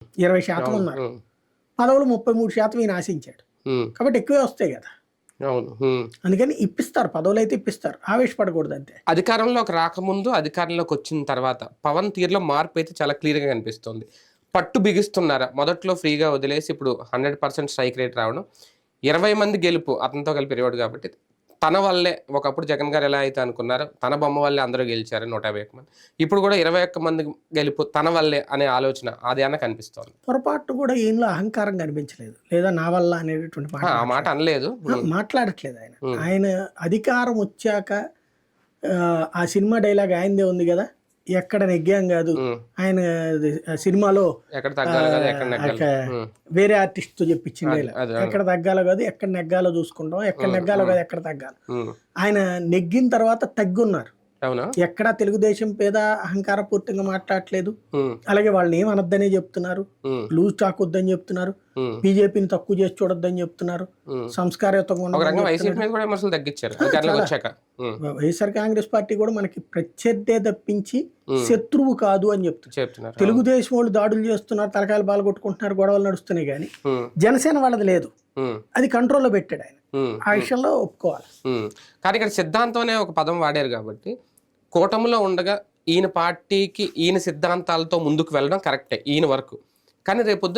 20% అవును. ఉన్నారు. పదవులు 33% ఈయన ఆశించాడు. కాబట్టి ఎక్కువే వస్తాయి కదా! అవును. అందుకని ఇప్పిస్తారు. పదవులైతే ఇప్పిస్తారు. ఆవేశపడకూడదు అంతే. అధికారంలోకి రాకముందు, అధికారంలోకి వచ్చిన తర్వాత పవన్ తీరులో మార్పు అయితే చాలా క్లియర్‌గా కనిపిస్తుంది. పట్టు బిగిస్తున్నారా? మొదట్లో ఫ్రీగా వదిలేసి ఇప్పుడు 100% స్ట్రైక్ రేట్ రావడం. 20 మంది గెలుపు అతనితో కలిపి ఇరవడు కాబట్టి తన వల్లే ఒకప్పుడు జగన్ గారు ఎలా అయితే అనుకున్నారో తన బొమ్మ వల్లే అందరూ గెలిచారు 151 మంది. ఇప్పుడు కూడా 21 మంది గెలుపు తన వల్లే అనే ఆలోచన అదేనా కనిపిస్తోంది. పొరపాటు కూడా ఈయనలో అహంకారం కనిపించలేదు. లేదా నా వల్ల అనేటటువంటి మాట ఆ మాట అనలేదు. మాట్లాడట్లేదు ఆయన. ఆయన అధికారం వచ్చాక ఆ సినిమా డైలాగ్ ఆయనదే ఉంది కదా! ఎక్కడ నెగ్గాం కాదు. ఆయన సినిమాలో ఎక్కడ తగ్గాలి కాదు, ఎక్కడ నెగ్గాలి. వేరే ఆర్టిస్ట్‌తో చెప్పించిన డైలాగ్. అదే. ఎక్కడ తగ్గాలో కాదు, ఎక్కడ నెగ్గాలో చూసుకుంటాం. ఎక్కడ నెగ్గాలో కాదు, ఎక్కడ తగ్గాలి. ఆయన నెగ్గిన తర్వాత తగ్గున్నారు. అవునా? ఎక్కడా తెలుగుదేశం పేద అహంకారపూర్తిగా మాట్లాడట్లేదు. అలాగే వాళ్ళని ఏం అనొద్దనే చెప్తున్నారు. లూజ్ టాక్ వద్దని చెప్తున్నారు. బీజేపీని తక్కువ చేసి చూడొద్దని చెప్తున్నారు. సంస్కారయుతంగా ఉండమని వైసీపీ మీద కూడా విమర్శలు తగ్గించారు అధికారంలోకి వచ్చాక. వైఎస్ఆర్ కాంగ్రెస్ పార్టీ కూడా మనకి ప్రత్యర్థే తప్పించి శత్రువు కాదు అని చెప్తున్నారు. తెలుగుదేశం వాళ్ళు దాడులు చేస్తున్నారు, తలకాయలు బాలగొట్టుకుంటున్నారు, గొడవలు నడుస్తున్నాయి కానీ జనసేన వాళ్ళది లేదు. అది కంట్రోల్లో పెట్టాడు ఆయన. ఆ విషయంలో ఒప్పుకోవాలి. కానీ ఇక్కడ సిద్ధాంతం అనే ఒక పదం వాడారు కాబట్టి కూటమిలో ఉండగా ఈయన పార్టీకి ఈయన సిద్ధాంతాలతో ముందుకు వెళ్ళడం కరెక్టే ఈయన వరకు. కానీ రేపు